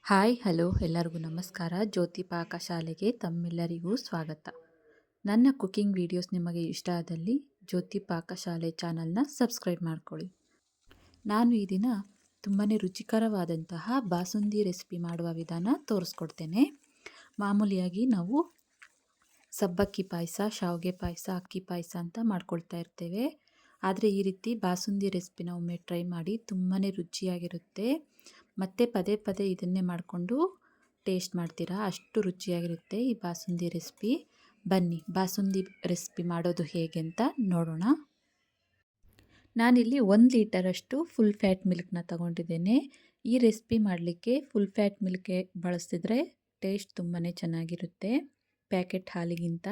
Hi hello ಎಲ್ಲರಿಗೂ ನಮಸ್ಕಾರ. ಜ್ಯೋತಿ ಪಾಕಶಾಲೆಗೆ ತಮ್ಮೆಲ್ಲರಿಗೂ ಸ್ವಾಗತ. ನನ್ನ ಕುಕಿಂಗ್ ವಿಡಿಯೋಸ್ ನಿಮಗೆ ಇಷ್ಟ ಆದಲ್ಲಿ ಜ್ಯೋತಿ ಪಾಕಶಾಲೆ ಚಾನಲ್ನ ಸಬ್ಸ್ಕ್ರೈಬ್ ಮಾಡ್ಕೊಳ್ಳಿ. ನಾನು ಈ ದಿನ ತುಂಬಾ ರುಚಿಕರವಾದಂತಹ ಬಾಸುಂದಿ ರೆಸಿಪಿ ಮಾಡುವ ವಿಧಾನ ತೋರಿಸ್ಕೊಡ್ತೇನೆ. ಮಾಮೂಲಿಯಾಗಿ ನಾವು ಸಬ್ಬಕ್ಕಿ ಪಾಯಸ, ಶಾವಿಗೆ ಪಾಯಸ, ಅಕ್ಕಿ ಪಾಯಸ ಅಂತ ಮಾಡ್ಕೊಳ್ತಾ ಇರ್ತೇವೆ. ಆದರೆ ಈ ರೀತಿ ಬಾಸುಂದಿ ರೆಸಿಪಿನ ಒಮ್ಮೆ ಟ್ರೈ ಮಾಡಿ, ತುಂಬಾ ರುಚಿಯಾಗಿರುತ್ತೆ. ಮತ್ತು ಪದೇ ಪದೇ ಇದನ್ನೇ ಮಾಡಿಕೊಂಡು ಟೇಸ್ಟ್ ಮಾಡ್ತೀರಾ, ಅಷ್ಟು ರುಚಿಯಾಗಿರುತ್ತೆ ಈ ಬಾಸುಂದಿ ರೆಸಿಪಿ. ಬನ್ನಿ ಬಾಸುಂದಿ ರೆಸಿಪಿ ಮಾಡೋದು ಹೇಗೆ ಅಂತ ನೋಡೋಣ. ನಾನಿಲ್ಲಿ 1 ಲೀಟರಷ್ಟು ಫುಲ್ ಫ್ಯಾಟ್ ಮಿಲ್ಕ್ನ ತಗೊಂಡಿದ್ದೇನೆ. ಈ ರೆಸಿಪಿ ಮಾಡಲಿಕ್ಕೆ ಫುಲ್ ಫ್ಯಾಟ್ ಮಿಲ್ಕ್ ಬಳಸಿದ್ರೆ ಟೇಸ್ಟ್ ತುಂಬಾ ಚೆನ್ನಾಗಿರುತ್ತೆ ಪ್ಯಾಕೆಟ್ ಹಾಲಿಗಿಂತ.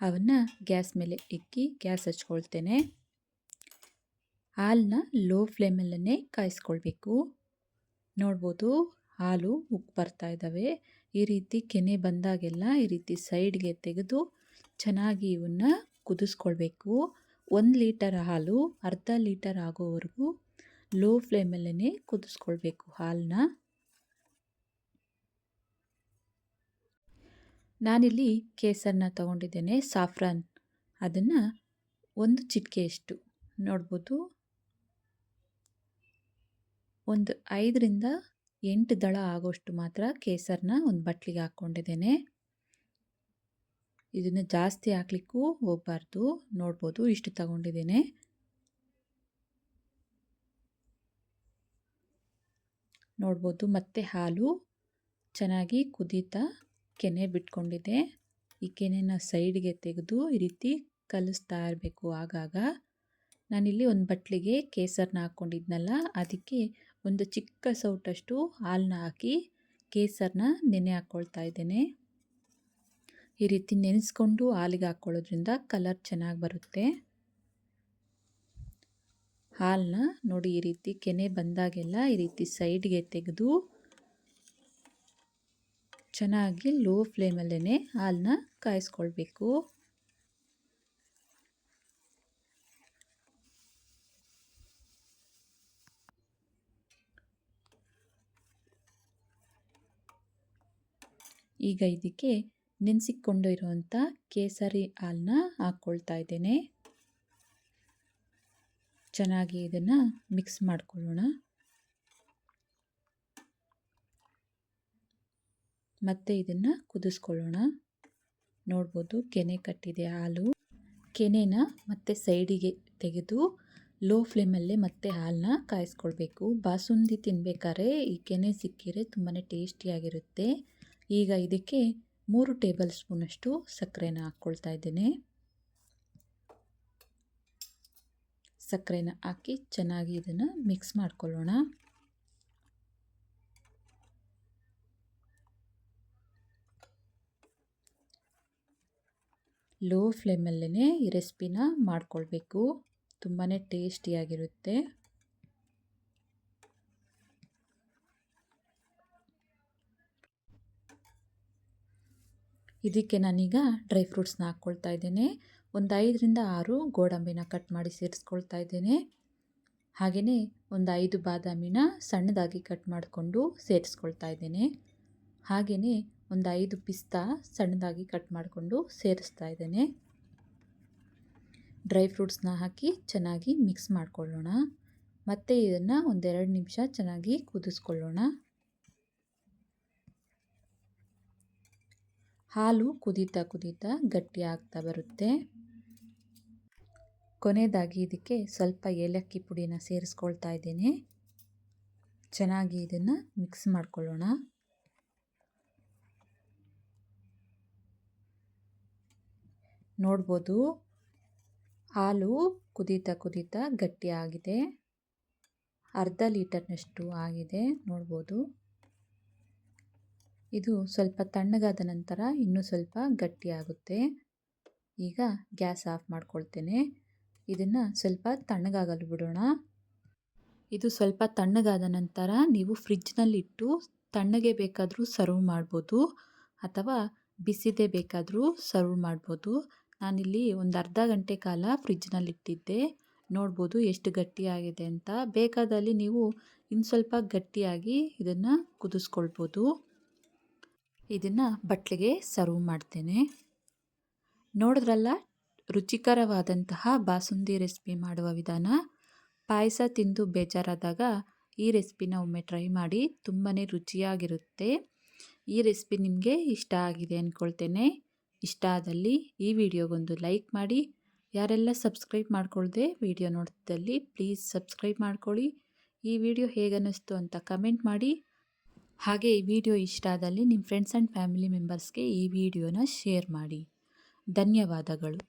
ಅವನ್ನು ಗ್ಯಾಸ್ ಮೇಲೆ ಇಕ್ಕಿ ಗ್ಯಾಸ್ ಹಚ್ಕೊಳ್ತೇನೆ. ಹಾಲನ್ನ ಲೋ ಫ್ಲೇಮಲ್ಲೇ ಕಾಯಿಸ್ಕೊಳ್ಬೇಕು. ನೋಡ್ಬೋದು, ಹಾಲು ಉಕ್ಕಿ ಬರ್ತಾ ಇದ್ದಾವೆ. ಈ ರೀತಿ ಕೆನೆ ಬಂದಾಗೆಲ್ಲ ಈ ರೀತಿ ಸೈಡ್ಗೆ ತೆಗೆದು ಚೆನ್ನಾಗಿ ಇವನ್ನ ಕುದಿಸ್ಕೊಳ್ಬೇಕು. 1 ಲೀಟರ್ ಹಾಲು ಅರ್ಧ ಲೀಟರ್ ಆಗೋವರೆಗೂ ಲೋ ಫ್ಲೇಮಲ್ಲೇ ಕುದಿಸ್ಕೊಳ್ಬೇಕು ಹಾಲನ್ನ. ನಾನಿಲ್ಲಿ ಕೇಸರನ್ನ ತಗೊಂಡಿದ್ದೇನೆ, ಸಾಫ್ರಾನ್. ಅದನ್ನು 1 ಚಿಟಿಕೆಯಷ್ಟು ನೋಡ್ಬೋದು, ಒಂದು 5ರಿಂದ 8 ದಳ ಆಗೋಷ್ಟು ಮಾತ್ರ ಕೇಸರನ್ನ ಒಂದು ಬಟ್ಲಿಗೆ ಹಾಕ್ಕೊಂಡಿದ್ದೇನೆ. ಇದನ್ನು ಜಾಸ್ತಿ ಹಾಕ್ಲಿಕ್ಕೂ ಹೋಗಬಾರ್ದು. ನೋಡ್ಬೋದು, ಇಷ್ಟು ತಗೊಂಡಿದ್ದೇನೆ. ನೋಡ್ಬೋದು, ಮತ್ತೆ ಹಾಲು ಚೆನ್ನಾಗಿ ಕುದೀತಾ ಕೆನೆ ಬಿಟ್ಕೊಂಡಿದೆ. ಈ ಕೆನೆನ ಸೈಡ್ಗೆ ತೆಗೆದು ಈ ರೀತಿ ಕಲಿಸ್ತಾ ಇರಬೇಕು ಆಗಾಗ. ನಾನಿಲ್ಲಿ ಒಂದು ಬಟ್ಲಿಗೆ ಕೇಸರನ್ನ ಹಾಕ್ಕೊಂಡಿದ್ನಲ್ಲ, ಅದಕ್ಕೆ ಒಂದು ಚಿಕ್ಕ ಸೌಟಷ್ಟು ಹಾಲನ್ನ ಹಾಕಿ ಕೇಸರನ್ನ ನೆನೆ ಹಾಕ್ಕೊಳ್ತಾ ಇದ್ದೇನೆ. ಈ ರೀತಿ ನೆನೆಸ್ಕೊಂಡು ಹಾಲಿಗೆ ಹಾಕ್ಕೊಳ್ಳೋದ್ರಿಂದ ಕಲರ್ ಚೆನ್ನಾಗಿ ಬರುತ್ತೆ. ಹಾಲನ್ನ ನೋಡಿ, ಈ ರೀತಿ ಕೆನೆ ಬಂದಾಗೆಲ್ಲ ಈ ರೀತಿ ಸೈಡ್ಗೆ ತೆಗೆದು ಚೆನ್ನಾಗಿ ಲೋ ಫ್ಲೇಮಲ್ಲೇ ಹಾಲನ್ನ ಕಾಯಿಸ್ಕೊಳ್ಬೇಕು. ಈಗ ಇದಕ್ಕೆ ನೆನೆಸಿಕೊಂಡು ಇರುವಂಥ ಕೇಸರಿ ಹಾಲನ್ನ ಹಾಕ್ಕೊಳ್ತಾ ಇದ್ದೇನೆ. ಚೆನ್ನಾಗಿ ಇದನ್ನು ಮಿಕ್ಸ್ ಮಾಡ್ಕೊಳ್ಳೋಣ. ಮತ್ತೆ ಇದನ್ನು ಕುದಿಸ್ಕೊಳ್ಳೋಣ. ನೋಡ್ಬೋದು, ಕೆನೆ ಕಟ್ಟಿದೆ ಹಾಲು. ಕೆನೆನ ಮತ್ತೆ ಸೈಡಿಗೆ ತೆಗೆದು ಲೋ ಫ್ಲೇಮಲ್ಲೇ ಮತ್ತೆ ಹಾಲನ್ನ ಕಾಯಿಸ್ಕೊಳ್ಬೇಕು. ಬಾಸುಂದಿ ತಿನ್ಬೇಕಾದ್ರೆ ಈ ಕೆನೆ ಸಿಕ್ಕಿದ್ರೆ ತುಂಬಾ ಟೇಸ್ಟಿಯಾಗಿರುತ್ತೆ. ಈಗ ಇದಕ್ಕೆ 3 ಟೇಬಲ್ ಸ್ಪೂನಷ್ಟು ಸಕ್ಕರೆನ ಹಾಕ್ಕೊಳ್ತಾ ಇದ್ದೇನೆ. ಸಕ್ಕರೆನ ಹಾಕಿ ಚೆನ್ನಾಗಿ ಇದನ್ನು ಮಿಕ್ಸ್ ಮಾಡ್ಕೊಳ್ಳೋಣ. ಲೋ ಫ್ಲೇಮಲ್ಲೇ ಈ ರೆಸಿಪಿನ ಮಾಡ್ಕೊಳ್ಬೇಕು. ತುಂಬಾ ಟೇಸ್ಟಿಯಾಗಿರುತ್ತೆ. ಇದಕ್ಕೆ ನಾನೀಗ ಡ್ರೈ ಫ್ರೂಟ್ಸ್ನ ಹಾಕ್ಕೊಳ್ತಾ ಇದ್ದೇನೆ. ಒಂದು 5ರಿಂದ 6 ಗೋಡಂಬಿನ ಕಟ್ ಮಾಡಿ ಸೇರಿಸ್ಕೊಳ್ತಾ ಇದ್ದೇನೆ. ಹಾಗೆಯೇ ಒಂದು 5 ಬಾದಾಮಿನ ಸಣ್ಣದಾಗಿ ಕಟ್ ಮಾಡಿಕೊಂಡು ಸೇರಿಸ್ಕೊಳ್ತಾ ಇದ್ದೇನೆ. ಹಾಗೆಯೇ ಒಂದು 5 ಪಿಸ್ತಾ ಸಣ್ಣದಾಗಿ ಕಟ್ ಮಾಡಿಕೊಂಡು ಸೇರಿಸ್ತಾ ಇದ್ದೇನೆ. ಡ್ರೈ ಫ್ರೂಟ್ಸ್ನ ಹಾಕಿ ಚೆನ್ನಾಗಿ ಮಿಕ್ಸ್ ಮಾಡಿಕೊಳ್ಳೋಣ. ಮತ್ತು ಇದನ್ನು ಒಂದು 2 ನಿಮಿಷ ಚೆನ್ನಾಗಿ ಕುದಿಸ್ಕೊಳ್ಳೋಣ. ಹಾಲು ಕುದೀತಾ ಕುದೀತಾ ಗಟ್ಟಿ ಆಗ್ತಾ ಬರುತ್ತೆ. ಕೊನೆಯದಾಗಿ ಇದಕ್ಕೆ ಸ್ವಲ್ಪ ಏಲಕ್ಕಿ ಪುಡಿನ ಸೇರಿಸ್ಕೊಳ್ತಾ ಇದ್ದೇನೆ. ಚೆನ್ನಾಗಿ ಇದನ್ನು ಮಿಕ್ಸ್ ಮಾಡ್ಕೊಳ್ಳೋಣ. ನೋಡ್ಬೋದು, ಹಾಲು ಕುದೀತಾ ಕುದೀತಾ ಗಟ್ಟಿ ಆಗಿದೆ. ಅರ್ಧ ಲೀಟರ್ನಷ್ಟು ಆಗಿದೆ. ನೋಡ್ಬೋದು, ಇದು ಸ್ವಲ್ಪ ತಣ್ಣಗಾದ ನಂತರ ಇನ್ನೂ ಸ್ವಲ್ಪ ಗಟ್ಟಿಯಾಗುತ್ತೆ. ಈಗ ಗ್ಯಾಸ್ ಆಫ್ ಮಾಡ್ಕೊಳ್ತೇನೆ. ಇದನ್ನು ಸ್ವಲ್ಪ ತಣ್ಣಗಾಗಲು ಬಿಡೋಣ. ಇದು ಸ್ವಲ್ಪ ತಣ್ಣಗಾದ ನಂತರ ನೀವು ಫ್ರಿಜ್ನಲ್ಲಿಟ್ಟು ತಣ್ಣಗೆ ಬೇಕಾದರೂ ಸರ್ವ್ ಮಾಡ್ಬೋದು, ಅಥವಾ ಬಿಸಿದೇ ಬೇಕಾದರೂ ಸರ್ವ್ ಮಾಡ್ಬೋದು. ನಾನಿಲ್ಲಿ ಒಂದು ಅರ್ಧ ಗಂಟೆ ಕಾಲ ಫ್ರಿಜ್ನಲ್ಲಿಟ್ಟಿದ್ದೆ. ನೋಡ್ಬೋದು ಎಷ್ಟು ಗಟ್ಟಿಯಾಗಿದೆ ಅಂತ. ಬೇಕಾದಲ್ಲಿ ನೀವು ಇನ್ನು ಸ್ವಲ್ಪ ಗಟ್ಟಿಯಾಗಿ ಇದನ್ನು ಕುದಿಸ್ಕೊಳ್ಬೋದು. ಇದನ್ನು ಬಟ್ಲಿಗೆ ಸರ್ವ್ ಮಾಡ್ತೇನೆ. ನೋಡಿದ್ರಲ್ಲ, ರುಚಿಕರವಾದಂತಹ ಬಾಸುಂದಿ ರೆಸಿಪಿ ಮಾಡುವ ವಿಧಾನ. ಪಾಯಸ ತಿಂದು ಬೇಜಾರಾದಾಗ ಈ ರೆಸಿಪಿನ ಒಮ್ಮೆ ಟ್ರೈ ಮಾಡಿ, ತುಂಬಾ ರುಚಿಯಾಗಿರುತ್ತೆ. ಈ ರೆಸಿಪಿ ನಿಮಗೆ ಇಷ್ಟ ಆಗಿದೆ ಅಂದ್ಕೊಳ್ತೇನೆ. ಇಷ್ಟ ಆದಲ್ಲಿ ಈ ವಿಡಿಯೋಗೊಂದು ಲೈಕ್ ಮಾಡಿ. ಯಾರೆಲ್ಲ ಸಬ್ಸ್ಕ್ರೈಬ್ ಮಾಡ್ಕೊಳ್ದೆ ವಿಡಿಯೋ ನೋಡ್ತಿದ್ದಲ್ಲಿ ಪ್ಲೀಸ್ ಸಬ್ಸ್ಕ್ರೈಬ್ ಮಾಡ್ಕೊಳ್ಳಿ. ಈ ವಿಡಿಯೋ ಹೇಗನ್ನಿಸ್ತು ಅಂತ ಕಮೆಂಟ್ ಮಾಡಿ. ಹಾಗೆ ಈ ವಿಡಿಯೋ ಇಷ್ಟ ಆದಲ್ಲಿ ನಿಮ್ಮ ಫ್ರೆಂಡ್ಸ್ ಆ್ಯಂಡ್ ಫ್ಯಾಮಿಲಿ ಮೆಂಬರ್ಸ್ಗೆ ಈ ವಿಡಿಯೋನ ಶೇರ್ ಮಾಡಿ. ಧನ್ಯವಾದಗಳು.